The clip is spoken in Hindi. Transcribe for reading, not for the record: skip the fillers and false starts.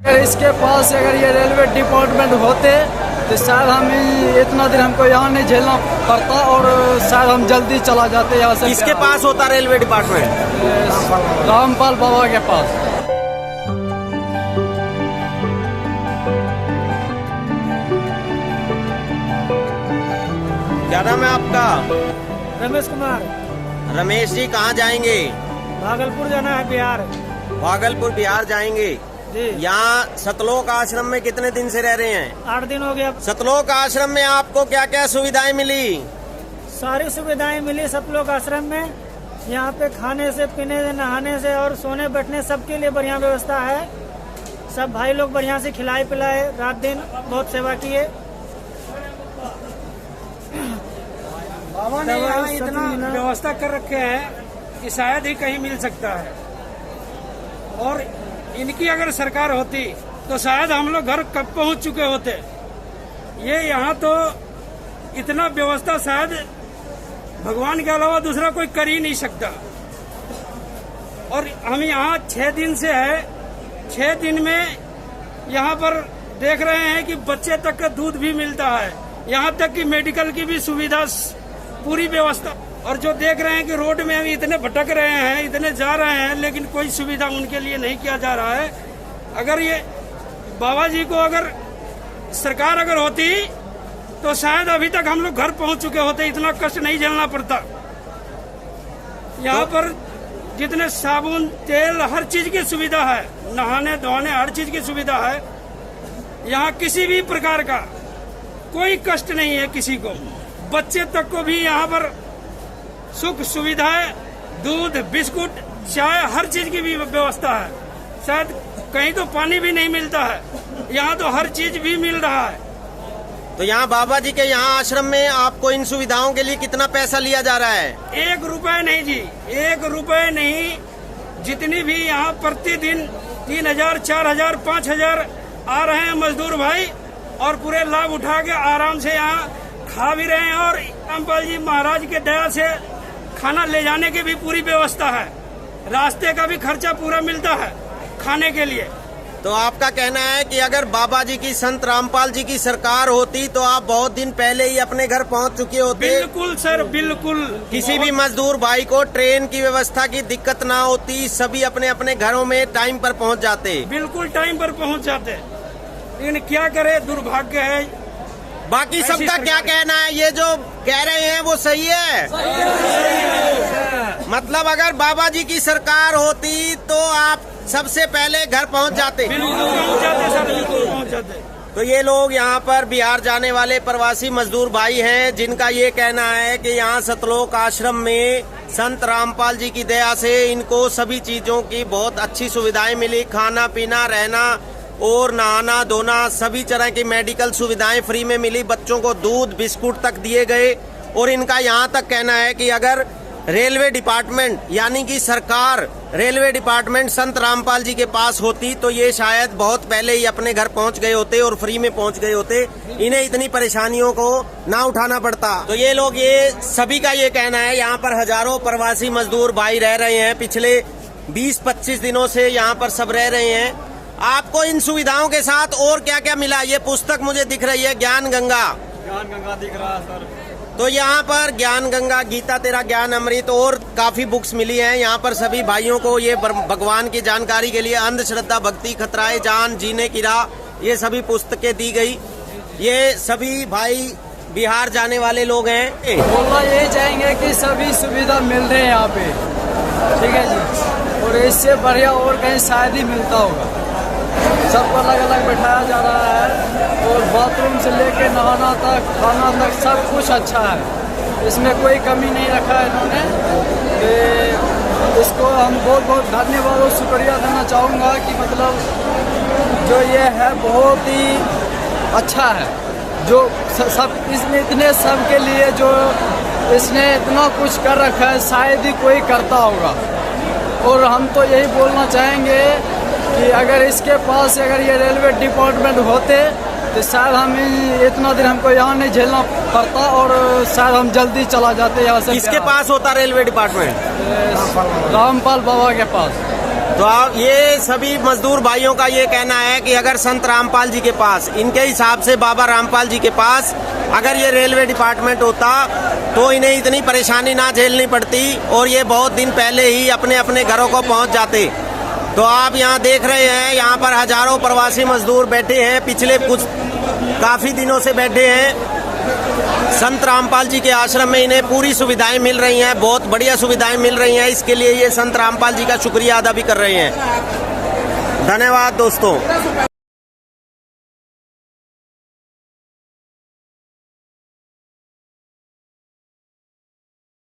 अगर इसके पास अगर ये रेलवे डिपार्टमेंट होते तो शायद हम इतना दिन हमको यहाँ नहीं झेलना पड़ता और शायद हम जल्दी चला जाते यहाँ से। किसके पास होता रेलवे डिपार्टमेंट? रामपाल बाबा के पास। क्या नाम है आपका? रमेश कुमार। रमेश जी, कहाँ जाएंगे? भागलपुर जाना है, बिहार। भागलपुर बिहार जाएंगे जी। यहाँ सतलोक आश्रम में कितने दिन से रह रहे हैं? 8 दिन हो गया। सतलोक आश्रम में आपको क्या क्या सुविधाएं मिली? सारी सुविधाएं मिली सतलोक आश्रम में। यहाँ पे खाने से, पीने से, नहाने से और सोने बैठने सबके लिए बढ़िया व्यवस्था है। सब भाई लोग बढ़िया से खिलाए पिलाए, रात दिन बहुत सेवा किए। बाबा ने यहाँ इतना व्यवस्था कर रखे हैं कि शायद ही कहीं मिल सकता है। और इनकी अगर सरकार होती तो शायद हम लोग घर कब पहुंच चुके होते। ये यहाँ तो इतना व्यवस्था शायद भगवान के अलावा दूसरा कोई कर ही नहीं सकता। और हम यहाँ 6 दिन से है। 6 दिन में यहाँ पर देख रहे हैं कि बच्चे तक का दूध भी मिलता है, यहाँ तक कि मेडिकल की भी सुविधा, पूरी व्यवस्था। और जो देख रहे हैं कि रोड में हम इतने भटक रहे हैं, इतने जा रहे हैं, लेकिन कोई सुविधा उनके लिए नहीं किया जा रहा है। अगर ये बाबा जी को अगर सरकार अगर होती तो शायद अभी तक हम लोग घर पहुंच चुके होते, इतना कष्ट नहीं झेलना पड़ता। यहाँ पर जितने साबुन, तेल, हर चीज की सुविधा है, नहाने धोने हर चीज की सुविधा है। यहाँ किसी भी प्रकार का कोई कष्ट नहीं है किसी को। बच्चे तक को भी यहाँ पर सुख सुविधाएं, दूध, बिस्कुट, चाय, हर चीज की भी व्यवस्था है। शायद कहीं तो पानी भी नहीं मिलता है, यहाँ तो हर चीज भी मिल रहा है। तो यहाँ बाबा जी के यहाँ आश्रम में आपको इन सुविधाओं के लिए कितना पैसा लिया जा रहा है? 1 रुपए नहीं जी, 1 रुपए नहीं। जितनी भी यहाँ प्रतिदिन 3000, 4000, 5000 आ रहे हैं मजदूर भाई और पूरे लाभ उठा के आराम से यहाँ खा भी रहे हैं। और रामपाल जी महाराज के दया से खाना ले जाने की भी पूरी व्यवस्था है, रास्ते का भी खर्चा पूरा मिलता है खाने के लिए। तो आपका कहना है कि अगर बाबा जी की, संत रामपाल जी की सरकार होती तो आप बहुत दिन पहले ही अपने घर पहुंच चुके होते? बिल्कुल सर, बिल्कुल। किसी भी मजदूर भाई को ट्रेन की व्यवस्था की दिक्कत ना होती, सभी अपने अपने घरों में टाइम पर पहुंच जाते। बिल्कुल टाइम पर पहुंच जाते, लेकिन क्या करे, दुर्भाग्य है। बाकी सबका क्या कहना है? ये जो कह रहे हैं वो सही है? मतलब अगर बाबा जी की सरकार होती तो आप सबसे पहले घर पहुंच जाते? बिल्कुल पहुंच जाते सर, बिल्कुल पहुंच जाते। तो ये लोग यहाँ पर बिहार जाने वाले प्रवासी मजदूर भाई हैं, जिनका ये कहना है कि यहाँ सतलोक आश्रम में संत रामपाल जी की दया से इनको सभी चीजों की बहुत अच्छी सुविधाएं मिली। खाना पीना, रहना और नहाना धोना, सभी तरह की मेडिकल सुविधाएं फ्री में मिली। बच्चों को दूध, बिस्कुट तक दिए गए। और इनका यहाँ तक कहना है कि अगर रेलवे डिपार्टमेंट यानी कि सरकार, रेलवे डिपार्टमेंट संत रामपाल जी के पास होती तो ये शायद बहुत पहले ही अपने घर पहुंच गए होते और फ्री में पहुंच गए होते, इन्हें इतनी परेशानियों को ना उठाना पड़ता। तो ये लोग, ये सभी का ये कहना है। यहाँ पर हजारों प्रवासी मजदूर भाई रह रहे हैं, पिछले 20-25 दिनों से यहाँ पर सब रह रहे हैं। आपको इन सुविधाओं के साथ और क्या क्या मिला? ये पुस्तक मुझे दिख रही है, ज्ञान गंगा। ज्ञान गंगा दिख रहा है सर। तो यहाँ पर ज्ञान गंगा, गीता तेरा ज्ञान अमृत और काफी बुक्स मिली हैं। यहाँ पर सभी भाइयों को ये भगवान की जानकारी के लिए अंधश्रद्धा, भक्ति, खतराए जान, जीने की राह, ये सभी पुस्तकें दी गई। ये सभी भाई बिहार जाने वाले लोग हैं। बोलना यही चाहेंगे कि सभी सुविधा मिल रहे हैं यहाँ पे, ठीक है जी। और इससे बढ़िया और कहीं शायद ही मिलता होगा। सबको अलग अलग बैठाया जा रहा है और बाथरूम से लेके नहाना तक, खाना तक सब कुछ अच्छा है। इसमें कोई कमी नहीं रखा है इन्होंने। इसको हम बहुत बहुत धन्यवाद और शुक्रिया देना चाहूँगा कि मतलब जो ये है बहुत ही अच्छा है। जो सब इसमें इतने सब के लिए जो इसने इतना कुछ कर रखा है, शायद ही कोई करता होगा। और हम तो यही बोलना चाहेंगे कि अगर इसके पास अगर ये रेलवे डिपार्टमेंट होते तो शायद हम इतना दिन हमको यहाँ नहीं झेलना पड़ता और शायद हम जल्दी चला जाते यहाँ से। किसके पास होता रेलवे डिपार्टमेंट? रामपाल बाबा के पास। तो आप ये सभी मजदूर भाइयों का ये कहना है कि अगर संत रामपाल जी के पास, इनके हिसाब से बाबा रामपाल जी के पास अगर ये रेलवे डिपार्टमेंट होता तो इन्हें इतनी परेशानी ना झेलनी पड़ती और ये बहुत दिन पहले ही अपने अपने घरों को पहुंच जाते। तो आप यहाँ देख रहे हैं, यहाँ पर हजारों प्रवासी मजदूर बैठे हैं, पिछले कुछ काफी दिनों से बैठे हैं। संत रामपाल जी के आश्रम में इन्हें पूरी सुविधाएं मिल रही हैं, बहुत बढ़िया सुविधाएं मिल रही हैं। इसके लिए ये संत रामपाल जी का शुक्रिया अदा भी कर रहे हैं। धन्यवाद दोस्तों।